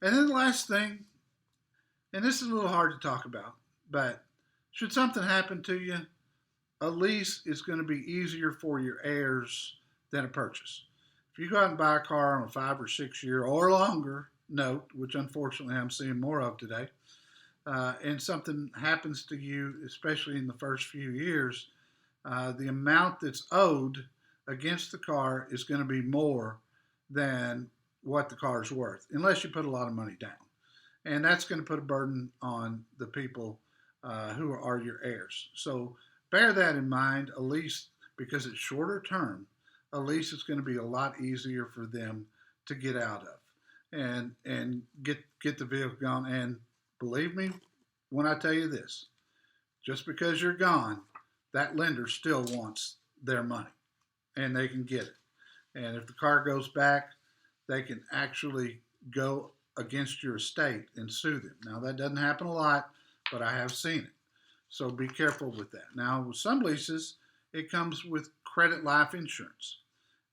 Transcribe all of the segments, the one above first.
And then the last thing, and this is a little hard to talk about, but should something happen to you, a lease is going to be easier for your heirs than a purchase. If you go out and buy a car on a 5 or 6 year or longer note, which unfortunately I'm seeing more of today, and something happens to you, especially in the first few years, the amount that's owed against the car is going to be more than what the car is worth, unless you put a lot of money down. And that's going to put a burden on the people who are your heirs. So bear that in mind. A lease, because it's shorter term, a lease is going to be a lot easier for them to get out of and get the vehicle gone. And believe me when I tell you this, just because you're gone, that lender still wants their money and they can get it. And if the car goes back, they can actually go against your estate and sue them. Now, that doesn't happen a lot, but I have seen it. So be careful with that. Now, with some leases, it comes with credit life insurance.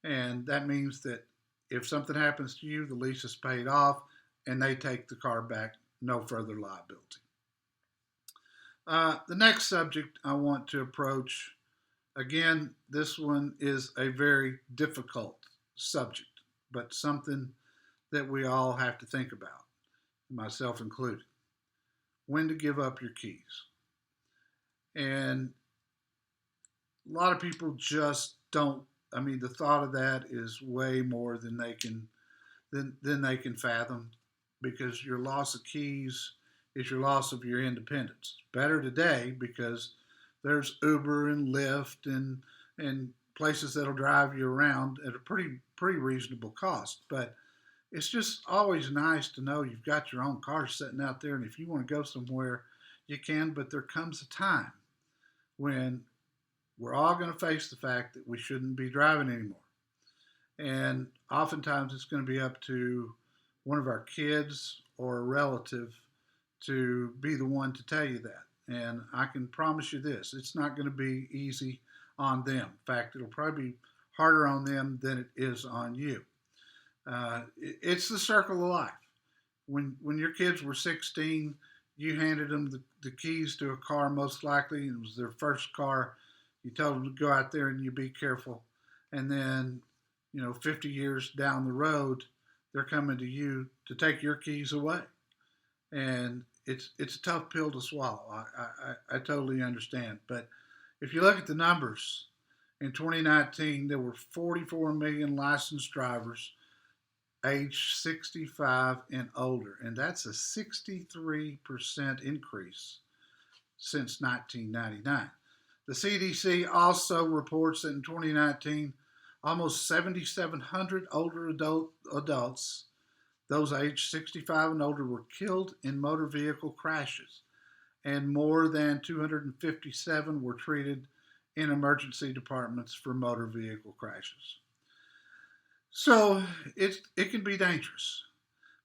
And that means that if something happens to you, the lease is paid off and they take the car back, no further liability. The next subject I want to approach, again, this one is a very difficult subject, but something that we all have to think about, myself included. When to give up your keys. And a lot of people just don't. I mean, the thought of that is way more than they can fathom, because your loss of keys is your loss of your independence. Better today because there's Uber and Lyft and places that'll drive you around at a pretty reasonable cost. But it's just always nice to know you've got your own car sitting out there, and if you want to go somewhere, you can. But there comes a time when we're all going to face the fact that we shouldn't be driving anymore. And oftentimes it's going to be up to one of our kids or a relative to be the one to tell you that. And I can promise you this, it's not going to be easy on them. In fact, it'll probably be harder on them than it is on you. It's the circle of life. When your kids were 16, you handed them the keys to a car, most likely. It was their first car. You told them to go out there and you be careful. And then, 50 years down the road, they're coming to you to take your keys away. And it's a tough pill to swallow. I totally understand. But if you look at the numbers, in 2019, there were 44 million licensed drivers age 65 and older. And that's a 63% increase since 1999. The CDC also reports that in 2019, almost 7,700 older adults, those aged 65 and older, were killed in motor vehicle crashes, and more than 257 were treated in emergency departments for motor vehicle crashes. So it can be dangerous,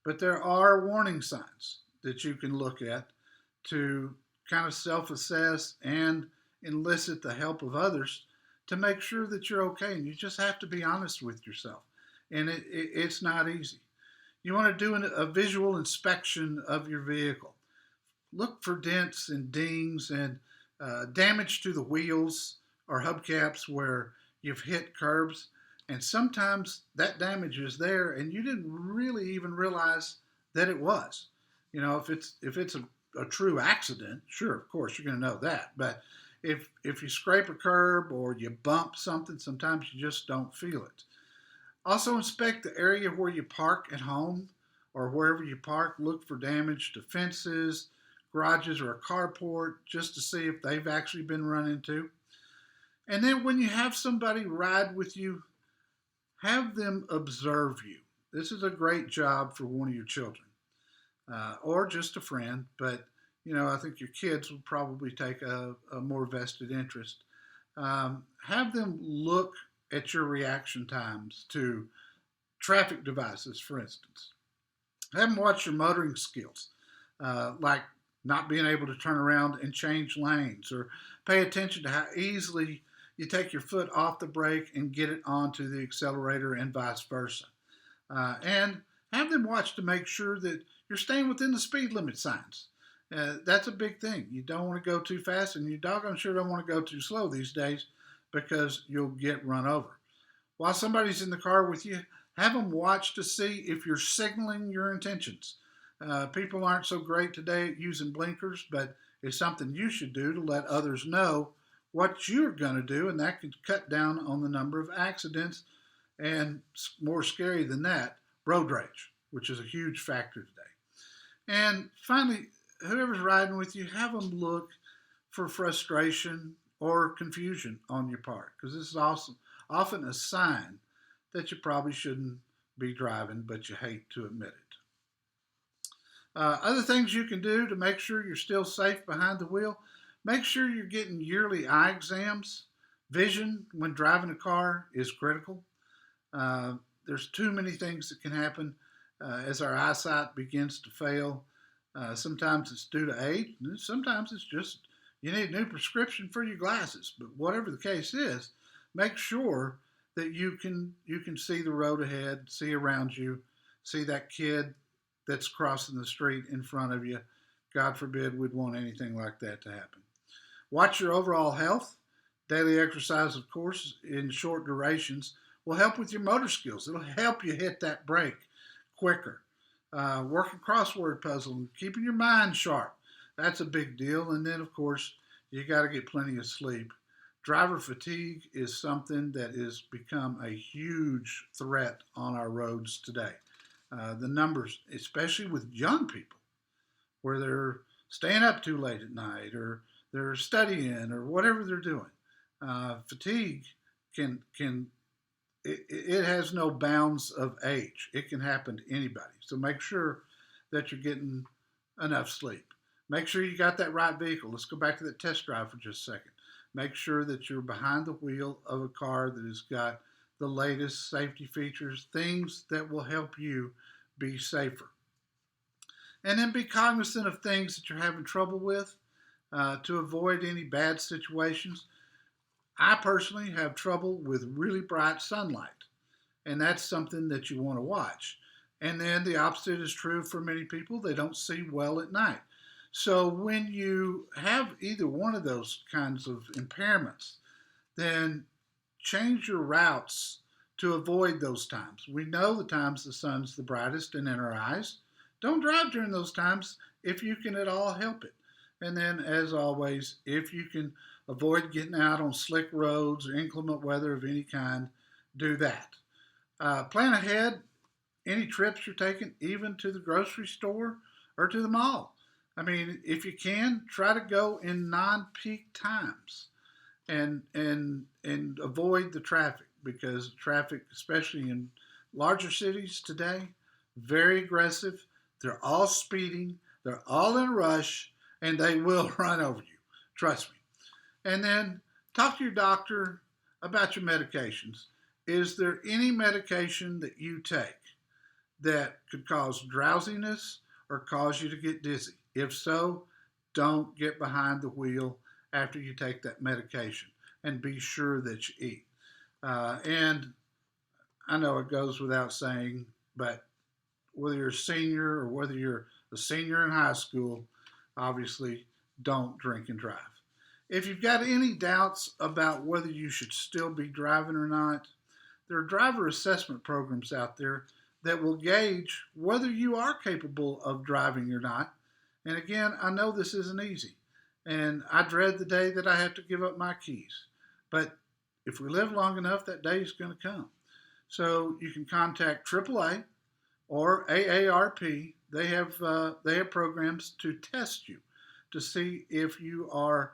but there are warning signs that you can look at to kind of self-assess and enlist the help of others to make sure that you're okay. And you just have to be honest with yourself. And it's not easy. You want to do a visual inspection of your vehicle. Look for dents and dings and damage to the wheels or hubcaps where you've hit curbs. And sometimes that damage is there and you didn't really even realize that it was. If it's a true accident, sure, of course, you're going to know that. But if you scrape a curb or you bump something, sometimes you just don't feel it. Also inspect the area where you park at home or wherever you park. Look for damage to fences, garages, or a carport just to see if they've actually been run into. And then when you have somebody ride with you, have them observe you. This is a great job for one of your children or just a friend, but I think your kids will probably take a more vested interest. Have them look at your reaction times to traffic devices, for instance. Have them watch your motoring skills, like not being able to turn around and change lanes, or pay attention to how easily you take your foot off the brake and get it onto the accelerator and vice versa. And Have them watch to make sure that you're staying within the speed limit signs. That's a big thing. You don't want to go too fast, and you doggone sure don't want to go too slow these days because you'll get run over. While somebody's in the car with you, have them watch to see if you're signaling your intentions. People aren't so great today at using blinkers, but it's something you should do to let others know what you're going to do, and that could cut down on the number of accidents. And more scary than that, road rage, which is a huge factor today. And finally, whoever's riding with you, have them look for frustration or confusion on your part, because this is also often a sign that you probably shouldn't be driving, but you hate to admit it. Other things you can do to make sure you're still safe behind the wheel: make sure you're getting yearly eye exams. Vision when driving a car is critical. There's too many things that can happen as our eyesight begins to fail. Sometimes it's due to age, and sometimes it's just you need a new prescription for your glasses. But whatever the case is, make sure that you can see the road ahead, see around you, see that kid that's crossing the street in front of you. God forbid we'd want anything like that to happen. Watch your overall health. Daily exercise, of course, in short durations will help with your motor skills. It'll help you hit that brake quicker. Working crossword puzzle and keeping your mind sharp. That's a big deal. And then, of course, you got to get plenty of sleep. Driver fatigue is something that has become a huge threat on our roads today. The numbers, especially with young people, where they're staying up too late at night or they're studying or whatever they're doing. Fatigue it has no bounds of age. It can happen to anybody. So make sure that you're getting enough sleep. Make sure you got that right vehicle. Let's go back to that test drive for just a second. Make sure that you're behind the wheel of a car that has got the latest safety features, things that will help you be safer. And then be cognizant of things that you're having trouble with to avoid any bad situations. I personally have trouble with really bright sunlight, and that's something that you want to watch. And then the opposite is true for many people. They don't see well at night. So when you have either one of those kinds of impairments, then change your routes to avoid those times. We know the times the sun's the brightest and in our eyes. Don't drive during those times if you can at all help it. And then, as always, if you can avoid getting out on slick roads or inclement weather of any kind, do that. Plan ahead any trips you're taking, even to the grocery store or to the mall. I mean, if you can, try to go in non-peak times and avoid the traffic, because traffic, especially in larger cities today, very aggressive. They're all speeding. They're all in a rush, and they will run over you. Trust me. And then talk to your doctor about your medications. Is there any medication that you take that could cause drowsiness or cause you to get dizzy? If so, don't get behind the wheel after you take that medication, and be sure that you eat. And I know it goes without saying, but whether you're a senior or whether you're a senior in high school, obviously don't drink and drive. If you've got any doubts about whether you should still be driving or not, there are driver assessment programs out there that will gauge whether you are capable of driving or not. And again, I know this isn't easy, and I dread the day that I have to give up my keys. But if we live long enough, that day is going to come. So you can contact AAA or AARP. They have programs to test you to see if you are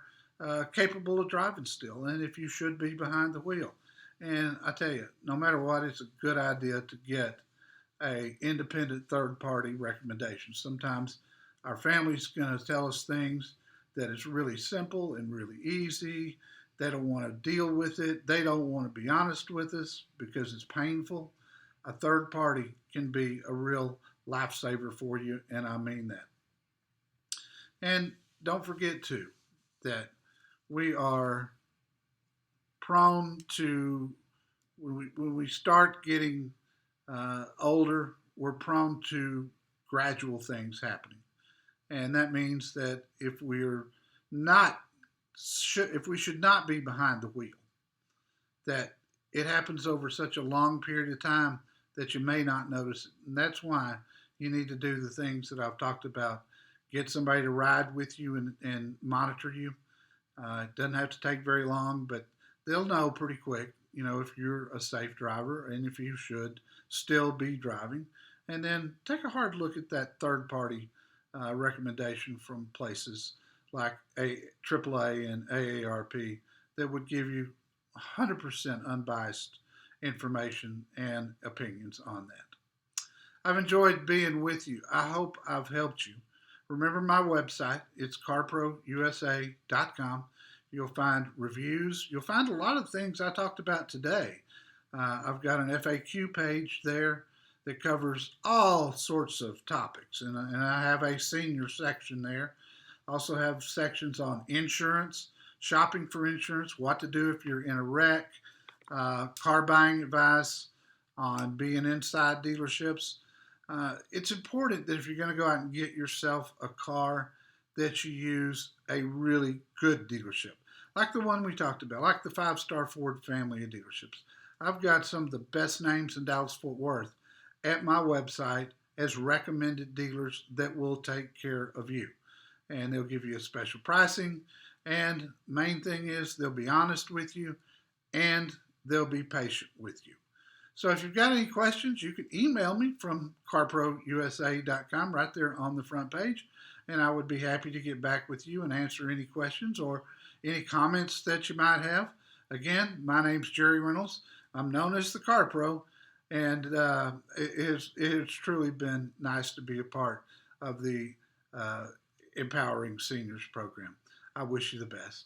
capable of driving still and if you should be behind the wheel. And I tell you, no matter what, it's a good idea to get a independent third-party recommendation. Sometimes our family's going to tell us things that is really simple and really easy. They don't want to deal with it. They don't want to be honest with us because it's painful. A third party can be a real lifesaver for you, and I mean that. And don't forget, too, that we are prone to, when we start getting older, we're prone to gradual things happening. And that means that not, if we should not be behind the wheel, that it happens over such a long period of time that you may not notice it. And that's why you need to do the things that I've talked about. Get somebody to ride with you and monitor you. It doesn't have to take very long, but they'll know pretty quick, if you're a safe driver and if you should still be driving. And then take a hard look at that third party recommendation from places like AAA and AARP that would give you 100% unbiased information and opinions on that. I've enjoyed being with you. I hope I've helped you. Remember my website, it's carprousa.com. You'll find reviews. You'll find a lot of things I talked about today. I've got an FAQ page there that covers all sorts of topics, and I have a senior section there. I also have sections on insurance, shopping for insurance, what to do if you're in a wreck, car buying advice on being inside dealerships. It's important that if you're going to go out and get yourself a car, that you use a really good dealership, like the one we talked about, like the 5-star Ford family of dealerships. I've got some of the best names in Dallas-Fort Worth at my website as recommended dealers that will take care of you. And they'll give you a special pricing. And main thing is they'll be honest with you and they'll be patient with you. So if you've got any questions, you can email me from carprousa.com right there on the front page. And I would be happy to get back with you and answer any questions or any comments that you might have. Again, my name's Jerry Reynolds. I'm known as the Car Pro, and it has truly been nice to be a part of the Empowering Seniors program. I wish you the best.